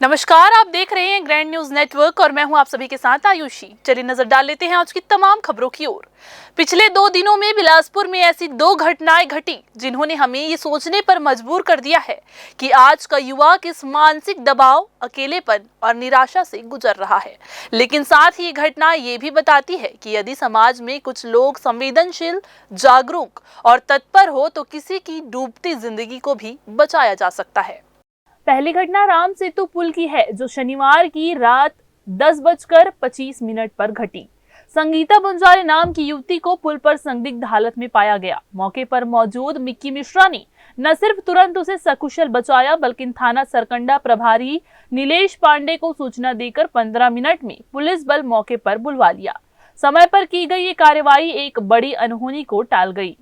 नमस्कार, आप देख रहे हैं ग्रैंड न्यूज नेटवर्क और मैं हूं आप सभी के साथ आयुषी। चलिए नजर डाल लेते हैं आज की तमाम खबरों की ओर। पिछले 2 दिनों में बिलासपुर में ऐसी 2 घटनाएं घटी जिन्होंने हमें ये सोचने पर मजबूर कर दिया है कि आज का युवा किस मानसिक दबाव, अकेलेपन और निराशा से गुजर रहा है। लेकिन साथ ही ये घटना ये भी बताती है कि यदि समाज में कुछ लोग संवेदनशील, जागरूक और तत्पर हो तो किसी की डूबती जिंदगी को भी बचाया जा सकता है। पहली घटना राम सेतु पुल की है, जो शनिवार की रात 10:25 पर घटी। संगीता बंजारे नाम की युवती को पुल पर संदिग्ध हालत में पाया गया। मौके पर मौजूद मिक्की मिश्रा ने न सिर्फ तुरंत उसे सकुशल बचाया, बल्कि थाना सरकंडा प्रभारी नीलेश पांडे को सूचना देकर 15 मिनट में पुलिस बल मौके पर बुलवा लिया। समय पर की गई ये कार्रवाई एक बड़ी अनहोनी को टाल गई।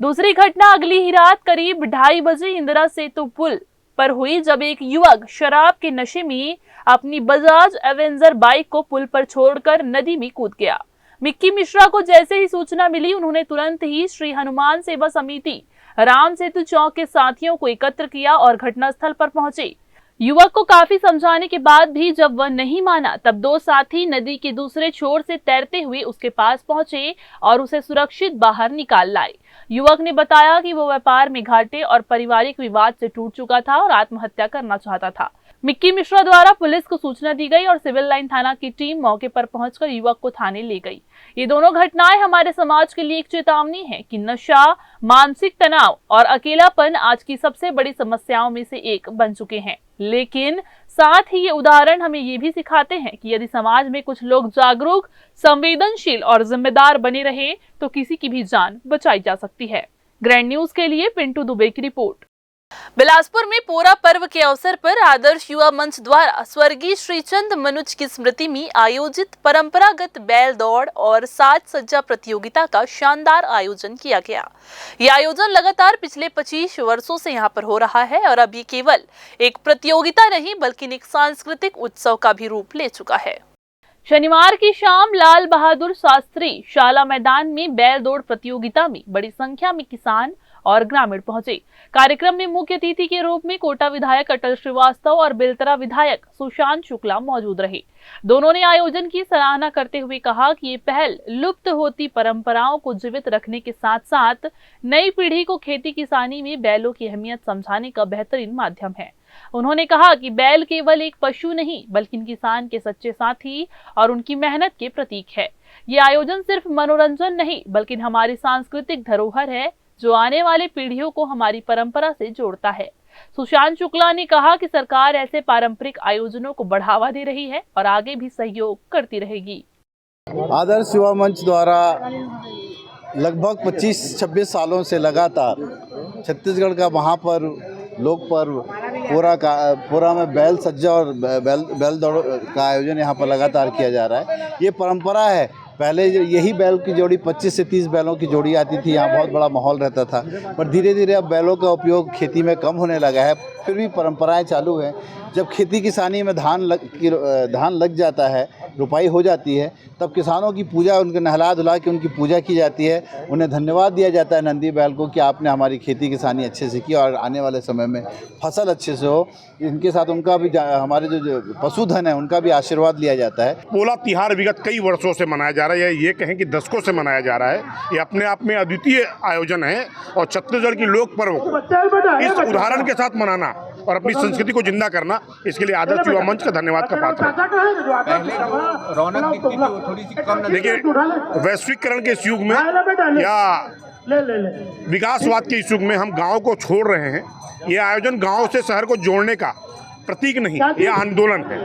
दूसरी घटना अगली ही रात करीब 2:30 बजे इंदिरा सेतु पुल पर हुई, जब एक युवक शराब के नशे में अपनी बजाज एवेंजर बाइक को पुल पर छोड़कर नदी में कूद गया। मिक्की मिश्रा को जैसे ही सूचना मिली, उन्होंने तुरंत ही श्री हनुमान सेवा समिति राम सेतु चौक के साथियों को एकत्र किया और घटनास्थल पर पहुंचे। युवक को काफी समझाने के बाद भी जब वह नहीं माना, तब 2 साथी नदी के दूसरे छोर से तैरते हुए उसके पास पहुंचे और उसे सुरक्षित बाहर निकाल लाए। युवक ने बताया कि वो व्यापार में घाटे और पारिवारिक विवाद से टूट चुका था और आत्महत्या करना चाहता था। मिक्की मिश्रा द्वारा पुलिस को सूचना दी गई और सिविल लाइन थाना की टीम मौके पर पहुंचकर युवक को थाने ले गई। ये दोनों घटनाएं हमारे समाज के लिए एक चेतावनी है कि नशा, मानसिक तनाव और अकेलापन आज की सबसे बड़ी समस्याओं में से एक बन चुके हैं। लेकिन साथ ही ये उदाहरण हमें ये भी सिखाते हैं कि यदि समाज में कुछ लोग जागरूक, संवेदनशील और जिम्मेदार बने रहे तो किसी की भी जान बचाई जा सकती है। ग्रैंड न्यूज के लिए पिंटू दुबे की रिपोर्ट। बिलासपुर में पोरा पर्व के अवसर पर आदर्श युवा मंच द्वारा स्वर्गीय श्रीचंद मनुज की स्मृति में आयोजित परंपरागत बैल दौड़ और साज सज्जा प्रतियोगिता का शानदार आयोजन किया गया। यह आयोजन लगातार पिछले 25 वर्षों से यहां पर हो रहा है और अब ये केवल एक प्रतियोगिता नहीं बल्कि एक सांस्कृतिक उत्सव का भी रूप ले चुका है। शनिवार की शाम लाल बहादुर शास्त्री शाला मैदान में बैल दौड़ प्रतियोगिता में बड़ी संख्या में किसान और ग्रामीण पहुंचे। कार्यक्रम में मुख्य अतिथि के रूप में कोटा विधायक अटल श्रीवास्तव और बेलतरा विधायक सुशांत शुक्ला मौजूद रहे। दोनों ने आयोजन की सराहना करते हुए कहा कि ये पहल लुप्त होती परंपराओं को जीवित रखने के साथ साथ नई पीढ़ी को खेती किसानी में बैलों की अहमियत समझाने का बेहतरीन माध्यम है। उन्होंने कहा कि बैल केवल एक पशु नहीं बल्कि किसान के सच्चे साथी और उनकी मेहनत के प्रतीक है। ये आयोजन सिर्फ मनोरंजन नहीं बल्कि हमारी सांस्कृतिक धरोहर है, जो आने वाली पीढ़ियों को हमारी परंपरा से जोड़ता है। सुशांत शुक्ला ने कहा कि सरकार ऐसे पारंपरिक आयोजनों को बढ़ावा दे रही है और आगे भी सहयोग करती रहेगी। आदर्श युवा मंच द्वारा लगभग 25-26 सालों से लगातार छत्तीसगढ़ का महापर्व लोक पर्व पूरा में बैल सज्जा और बैल दौड़ का आयोजन यहाँ पर लगातार किया जा रहा है। ये परंपरा है। पहले यही बैल की जोड़ी 25 से 30 बैलों की जोड़ी आती थी, यहाँ बहुत बड़ा माहौल रहता था, पर धीरे धीरे अब बैलों का उपयोग खेती में कम होने लगा है। फिर भी परंपराएं चालू हैं। जब खेती किसानी में धान लग जाता है, रुपाई हो जाती है, तब किसानों की पूजा, उनके नहला धुला के उनकी पूजा की जाती है। उन्हें धन्यवाद दिया जाता है नंदी बैल को कि आपने हमारी खेती किसानी अच्छे से की और आने वाले समय में फसल अच्छे से हो। इनके साथ उनका भी, हमारे जो पशुधन है उनका भी आशीर्वाद लिया जाता है। पोला तिहार विगत कई वर्षों से मनाया जा रहा है, ये कहें कि दशकों से मनाया जा रहा है। ये अपने आप में अद्वितीय आयोजन है और छत्तीसगढ़ की लोक पर्व को इस उदाहरण के साथ मनाना और अपनी संस्कृति को जिंदा करना, इसके लिए आदर्श युवा मंच का धन्यवाद का पात्र है। देखिए, वैश्वीकरण के इस युग में या विकासवाद के इस युग में हम गाँव को छोड़ रहे हैं। ये आयोजन गाँव से शहर को जोड़ने का प्रतीक नहीं, यह आंदोलन है।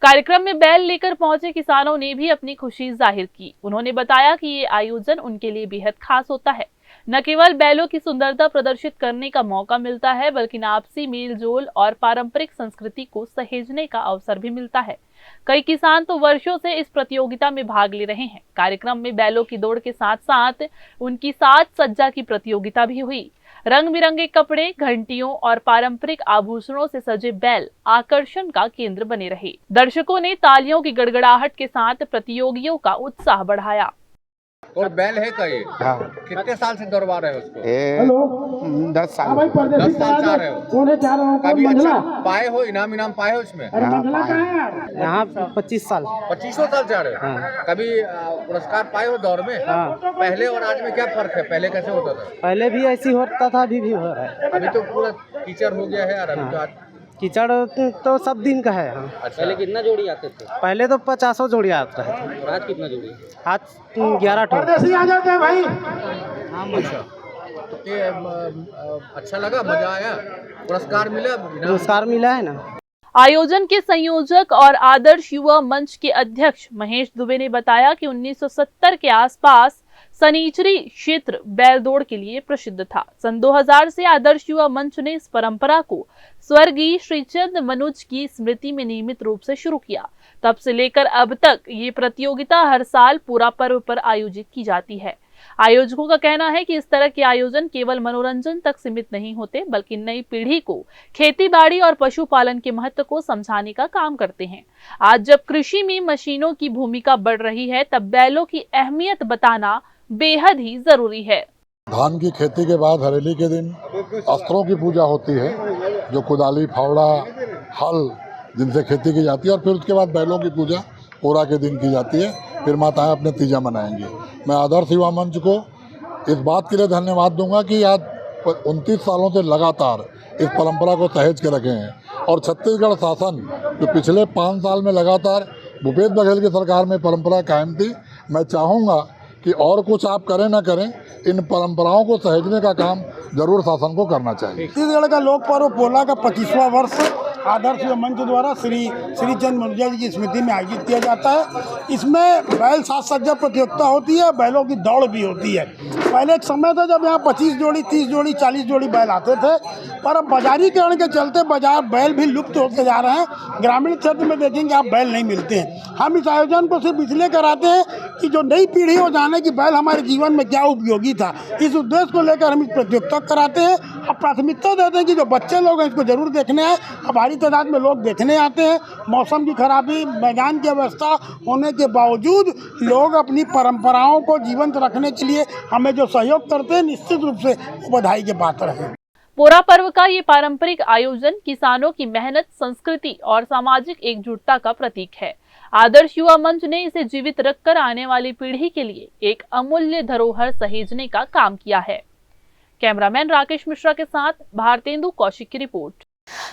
कार्यक्रम में बैल लेकर पहुंचे किसानों ने भी अपनी खुशी जाहिर की। उन्होंने बताया कि ये आयोजन उनके लिए बेहद खास होता है। न केवल बैलों की सुंदरता प्रदर्शित करने का मौका मिलता है बल्कि आपसी मेल जोल और पारंपरिक संस्कृति को सहेजने का अवसर भी मिलता है। कई किसान तो वर्षों से इस प्रतियोगिता में भाग ले रहे हैं। कार्यक्रम में बैलों की दौड़ के साथ साथ उनकी साज सज्जा की प्रतियोगिता भी हुई। रंग बिरंगे कपड़े, घंटियों और पारंपरिक आभूषणों से सजे बैल आकर्षण का केंद्र बने रहे। दर्शकों ने तालियों की गड़गड़ाहट के साथ प्रतियोगियों का उत्साह बढ़ाया। और बैल है का ये? हाँ कितने साल से दौड़वा रहे हो उसको? ये 10 साल 10 साल से आ रहे हो। कभी अच्छा पाए हो, इनाम पाए हो इसमें? यहाँ 25 साल 25 साल से आ रहे हो। कभी पुरस्कार पाए हो दौड़ में? पहले और आज में क्या फर्क है? पहले कैसे होता था? पहले भी ऐसी होता था, अभी भी हो रहा है। अभी तो पूरा कीचड़ हो गया है यार, अभी तो आज कीचड़ तो सब दिन का है। हाँ अच्छा। पहले कितना जोड़ी आते थे? पहले तो 50 जोड़ी आता है, और आज कितना जोड़ी? आज 11 ठो। अच्छा, तो ये अच्छा लगा, मजा आया, पुरस्कार मिला, पुरस्कार मिला है ना। आयोजन के संयोजक और आदर्श युवा मंच के अध्यक्ष महेश दुबे ने बताया कि 1970 के आसपास सनीचरी क्षेत्र बैल दौड़ के लिए प्रसिद्ध था। सन 2000 से आदर्श युवा मंच ने इस परंपरा को स्वर्गीय श्रीचंद मनुज की स्मृति में नियमित रूप से शुरू किया। तब से लेकर अब तक ये प्रतियोगिता हर साल पूरा पर्व पर आयोजित की जाती है। आयोजकों का कहना है कि इस तरह के आयोजन केवल मनोरंजन तक सीमित नहीं होते, बल्कि नई पीढ़ी को खेतीबाड़ी और पशुपालन के महत्व को समझाने का काम करते हैं। आज जब कृषि में मशीनों की भूमिका बढ़ रही है, तब बैलों की अहमियत बताना बेहद ही जरूरी है। धान की खेती के बाद हरेली के दिन अस्त्रों की पूजा होती है, जो कुदाली, फावड़ा, हल जिनसे खेती की जाती है, और फिर उसके बाद बैलों की पूजा पोरा के दिन की जाती है। फिर माताएं अपने तीजा मनाएंगी। मैं आदर्श युवा मंच को इस बात के लिए धन्यवाद दूंगा कि आज 29 सालों से लगातार इस परंपरा को सहेज के रखे हैं, और छत्तीसगढ़ शासन जो पिछले 5 साल में लगातार भूपेश बघेल की सरकार में परंपरा कायम थी, मैं चाहूँगा कि और कुछ आप करें ना करें, इन परंपराओं को सहेजने का काम जरूर शासन को करना चाहिए। छत्तीसगढ़ का लोक पर्व पोला का 25वां वर्ष आदर्श युवा मंच द्वारा श्रीचंद मनुजा जी की स्मृति में आयोजित किया जाता है। इसमें बैल साज सज्जा प्रतियोगिता होती है, बैलों की दौड़ भी होती है। पहले एक समय था जब यहाँ 25 जोड़ी, 30 जोड़ी, 40 जोड़ी बैल आते थे, पर अब बाजारीकरण के चलते बैल भी लुप्त होते जा रहे हैं। ग्रामीण क्षेत्र में देखेंगे आप बैल नहीं मिलते हैं। हम इस आयोजन को सिर्फ इसलिए कराते हैं कि जो नई पीढ़ी हो जाने कि बैल हमारे जीवन में क्या उपयोगी था, इस उद्देश्य को लेकर हम इस प्रतियोगिता कराते हैं। अब प्राथमिकता देते हैं कि जो बच्चे लोग हैं इसको जरूर देखने आए। अब भारी तादाद में लोग देखने आते हैं। मौसम की खराबी, मैदान की अवस्था होने के बावजूद लोग अपनी परंपराओं को जीवंत रखने के लिए हमें जो सहयोग करते हैं, निश्चित रूप से बधाई के पात्र हैं। पोरा पर्व का ये पारंपरिक आयोजन किसानों की मेहनत, संस्कृति और सामाजिक एकजुटता का प्रतीक है। आदर्श युवा मंच ने इसे जीवित रखकर आने वाली पीढ़ी के लिए एक अमूल्य धरोहर सहेजने का काम किया है। कैमरामैन राकेश मिश्रा के साथ भारतेंदु कौशिक की रिपोर्ट।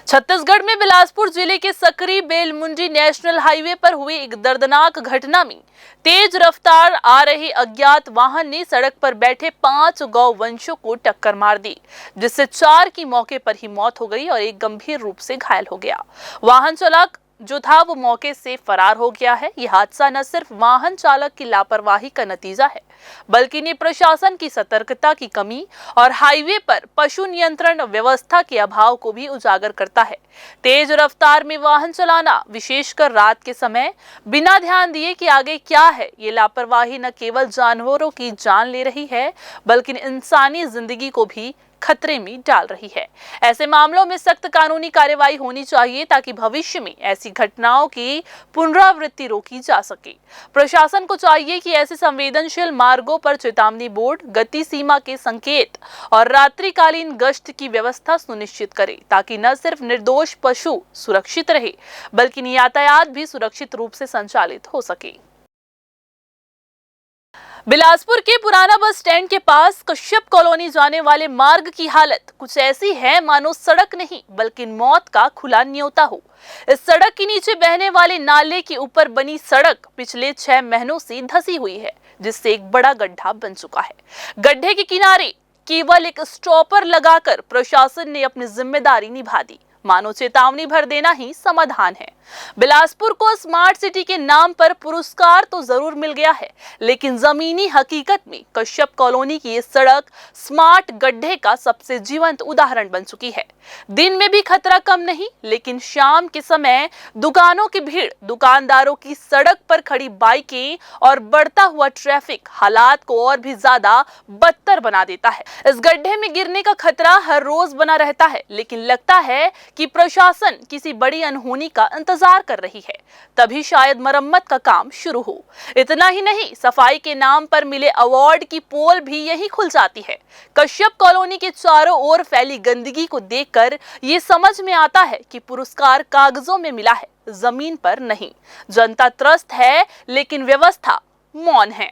छत्तीसगढ़ में बिलासपुर जिले के सकरी बेलमुंडी नेशनल हाईवे पर हुई एक दर्दनाक घटना में तेज रफ्तार आ रहे अज्ञात वाहन ने सड़क पर बैठे 5 गौवंशों को टक्कर मार दी, जिससे 4 की मौके पर ही मौत हो गई और एक गंभीर रूप से घायल हो गया। वाहन चालक जो था वो मौके से फरार हो गया है। यह हादसा न सिर्फ वाहन चालक की लापरवाही का नतीजा है, बल्कि इन्हें प्रशासन की सतर्कता की कमी और हाईवे पर पशु नियंत्रण व्यवस्था के अभाव को भी उजागर करता है। तेज रफ्तार में वाहन चलाना, विशेषकर रात के समय, बिना ध्यान दिए कि आगे क्या है, ये लापरवाही न केवल जानवरों की जान ले रही है, बल्कि इंसानी जिंदगी को भी खतरे में डाल रही है। ऐसे मामलों में सख्त कानूनी कार्रवाई होनी चाहिए ताकि भविष्य में ऐसी घटनाओं की पुनरावृत्ति रोकी जा सके। प्रशासन को चाहिए कि ऐसे संवेदनशील मार्गों पर चेतावनी बोर्ड, गति सीमा के संकेत और रात्रिकालीन गश्त की व्यवस्था सुनिश्चित करे, ताकि न सिर्फ निर्दोष पशु सुरक्षित रहे, बल्कि यातायात भी सुरक्षित रूप से संचालित हो सके। बिलासपुर के पुराना बस स्टैंड के पास कश्यप कॉलोनी जाने वाले मार्ग की हालत कुछ ऐसी है मानो सड़क नहीं बल्कि मौत का खुला न्योता हो। इस सड़क के नीचे बहने वाले नाले के ऊपर बनी सड़क पिछले 6 महीनों से धंसी हुई है, जिससे एक बड़ा गड्ढा बन चुका है। गड्ढे के किनारे केवल एक स्टॉपर लगाकर प्रशासन ने अपनी जिम्मेदारी निभा दी, मानो चेतावनी भर देना ही समाधान है। बिलासपुर को स्मार्ट सिटी के नाम पर पुरस्कार तो जरूर मिल गया है, लेकिन जमीनी हकीकत में कश्यप कॉलोनी की ये सड़क स्मार्ट गड्ढे का सबसे जीवंत उदाहरण बन चुकी है। दिन में भी खतरा कम नहीं, लेकिन शाम के समय दुकानों की भीड़, दुकानदारों की सड़क पर खड़ी बाइकें और बढ़ता हुआ ट्रैफिक हालात को और भी ज्यादा बदतर बना देता है। इस गड्ढे में गिरने का खतरा हर रोज बना रहता है, लेकिन लगता है कि प्रशासन किसी बड़ी अनहोनी का इंतजार कर रही है, तभी शायद मरम्मत का काम शुरू हो। इतना ही नहीं, सफाई के नाम पर मिले अवार्ड की पोल भी यही खुल जाती है। कश्यप कॉलोनी के चारों ओर फैली गंदगी को देखकर ये समझ में आता है कि पुरस्कार कागजों में मिला है, जमीन पर नहीं। जनता त्रस्त है लेकिन व्यवस्था मौन है।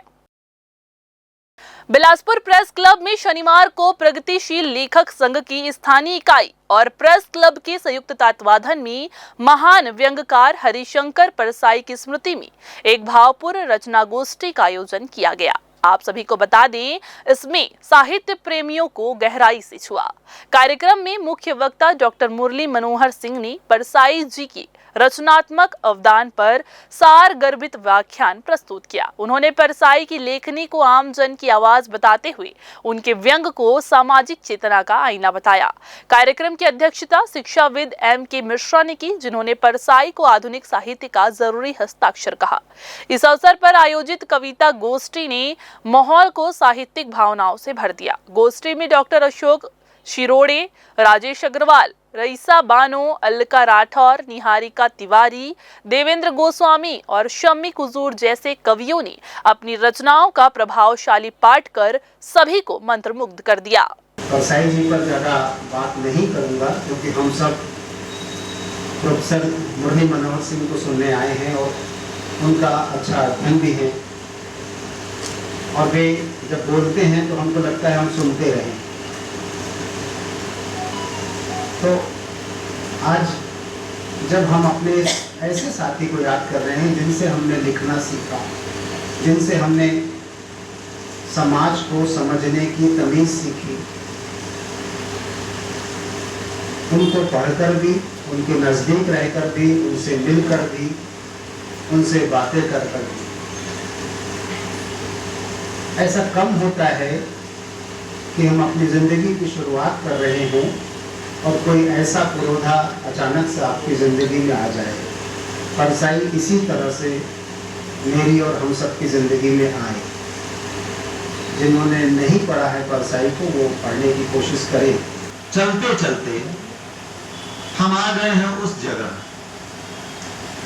बिलासपुर प्रेस क्लब में शनिवार को प्रगतिशील लेखक संघ की स्थानीय इकाई और प्रेस क्लब के संयुक्त तत्वाधान में महान व्यंग्यकार हरिशंकर परसाई की स्मृति में एक भावपूर्ण रचना गोष्ठी का आयोजन किया गया। आप सभी को बता दें, इसमें साहित्य प्रेमियों को गहराई से छुआ। कार्यक्रम में मुख्य वक्ता डॉक्टर मुरली मनोहर सिंह ने परसाई जी की रचनात्मक अवदान पर सार गर्भित व्याख्यान प्रस्तुत किया। उन्होंने परसाई की लेखनी को आम जन की आवाज बताते हुए उनके व्यंग को सामाजिक चेतना का आईना बताया। कार्यक्रम की अध्यक्षता शिक्षाविद M.K. मिश्रा ने की, जिन्होंने परसाई को आधुनिक साहित्य का जरूरी हस्ताक्षर कहा। इस अवसर पर आयोजित कविता गोष्ठी ने माहौल को साहित्यिक भावनाओं से भर दिया। गोष्ठी में डॉक्टर अशोक शिरोड़े, राजेश अग्रवाल, रईसा बानो, अलका राठौर, निहारिका तिवारी, देवेंद्र गोस्वामी और शम्मी कुजूर जैसे कवियों ने अपनी रचनाओं का प्रभावशाली पाठ कर सभी को मंत्रमुग्ध कर दिया। परसाई जी पर ज़्यादा बात नहीं करूंगा क्योंकि हम सब प्रोफेसर मुरली मनोहर सिंह को सुनने आए हैं और उनका अच्छा अध्ययन भी है और वे जब बोलते हैं तो हमको लगता है हम सुनते रहें। तो आज जब हम अपने ऐसे साथी को याद कर रहे हैं जिनसे हमने लिखना सीखा, जिनसे हमने समाज को समझने की तमीज़ सीखी, उनको पढ़कर भी, उनके नज़दीक रहकर भी, उनसे मिलकर भी, उनसे बातें कर कर भी, ऐसा कम होता है कि हम अपनी ज़िंदगी की शुरुआत कर रहे हैं और कोई ऐसा पुरोधा अचानक से आपकी ज़िंदगी में आ जाए। परसाई इसी तरह से मेरी और हम सब की ज़िंदगी में आए। जिन्होंने नहीं पढ़ा है परसाई को, वो पढ़ने की कोशिश करें। चलते चलते हम आ गए हैं उस जगह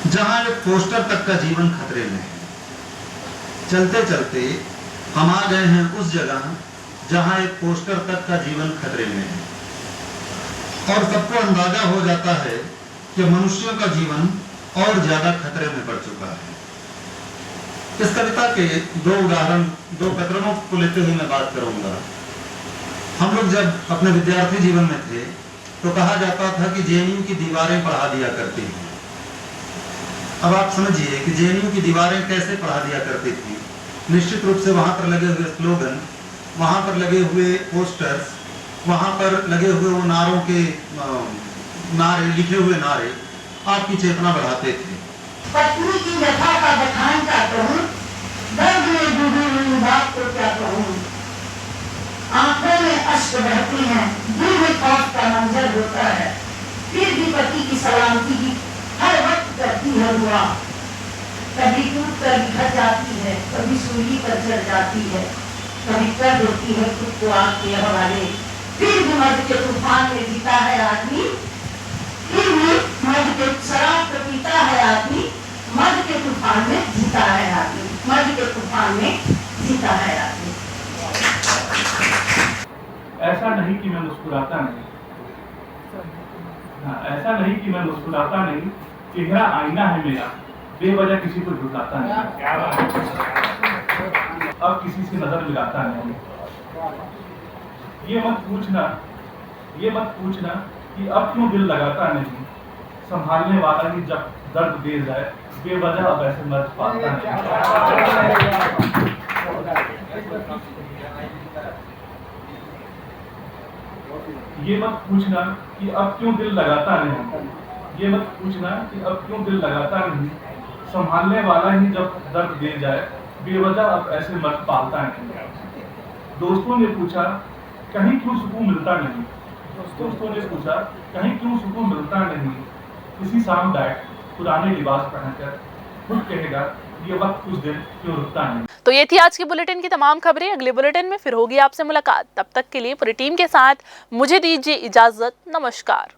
जहां एक पोस्टर तक का जीवन खतरे में है। चलते चलते हम आ गए हैं उस जगह जहां एक पोस्टर तक का जीवन खतरे में है और सबको अंदाजा हो जाता है कि मनुष्यों का जीवन और ज्यादा खतरे में पड़ चुका है। इस कविता के दो उदाहरण, दो प्रकरणों को लेते हुए मैं बात करूंगा। हम लोग जब अपने विद्यार्थी जीवन में थे तो कहा जाता था कि जेएनयू की दीवारें पढ़ा दिया करती हैं। अब आप समझिए कि जेएनयू की दीवारें कैसे पढ़ा दिया करती थी। निश्चित रूप से वहां पर लगे हुए स्लोगन, वहां पर लगे हुए पोस्टर्स, वहां पर लगे हुए वो नारों के नारे, लिखे हुए नारे आपकी चेतना बढ़ाते थे। पत्नी की व्यथा का बखान क्या कहूँ, दर्द में डूबी हुई बात को क्या कहूँ। आंखों में अश्क बहती हैं, दिल में खौफ का मंजर होता है, फिर भी पति की सलामती की हर वक्त करती है दुआ। कभी टूट कर बिखर जाती है, कभी सूली पर जल जाती है, कभी कर देती है खुद को आग के हवाले। फिर भी मर्द के तूफान में जीता है आदमी, फिर भी मर्द के शराब पीता है आदमी, मर्द के तूफान में जीता है आदमी, मर्द के तूफान में जीता है आदमी। ऐसा नहीं कि मैं मुस्कुराता नहीं, ऐसा नहीं कि मैं मुस्कुराता नहीं, चेहरा आईना है मेरा, बेवजह किसी को झुकाता नहीं, अब किसी से नजर मिलाता नहीं। ये मत पूछना कि अब क्यों दिल लगाता नहीं, संभालने वाला ही जब दर्द दे जाए, बेवजह अब ऐसे मर्द पाता नहीं। ये मत पूछना कि अब क्यों दिल लगाता नहीं, ये मत पूछना कि अब क्यों दिल लगाता नहीं, संभालने वाला ही जब दर्द दे जाए, बेवजह अब ऐसे मर्द पालता नहीं। दोस्तों ने पूछा कहीं क्यों सुकून मिलता नहीं, दोस्तों ने पूछा कहीं क्यों सुकून मिलता नहीं, इसी शाम बैठ पुराने लिबास पहनकर खुद कहेगा ये वक्त कुछ दिन क्यों रुकता नहीं। तो ये थी आज की बुलेटिन की तमाम खबरें। अगले बुलेटिन में फिर होगी आपसे मुलाकात। तब तक के लिए पूरी टीम के साथ मुझे दीजिए इजाजत। नमस्कार।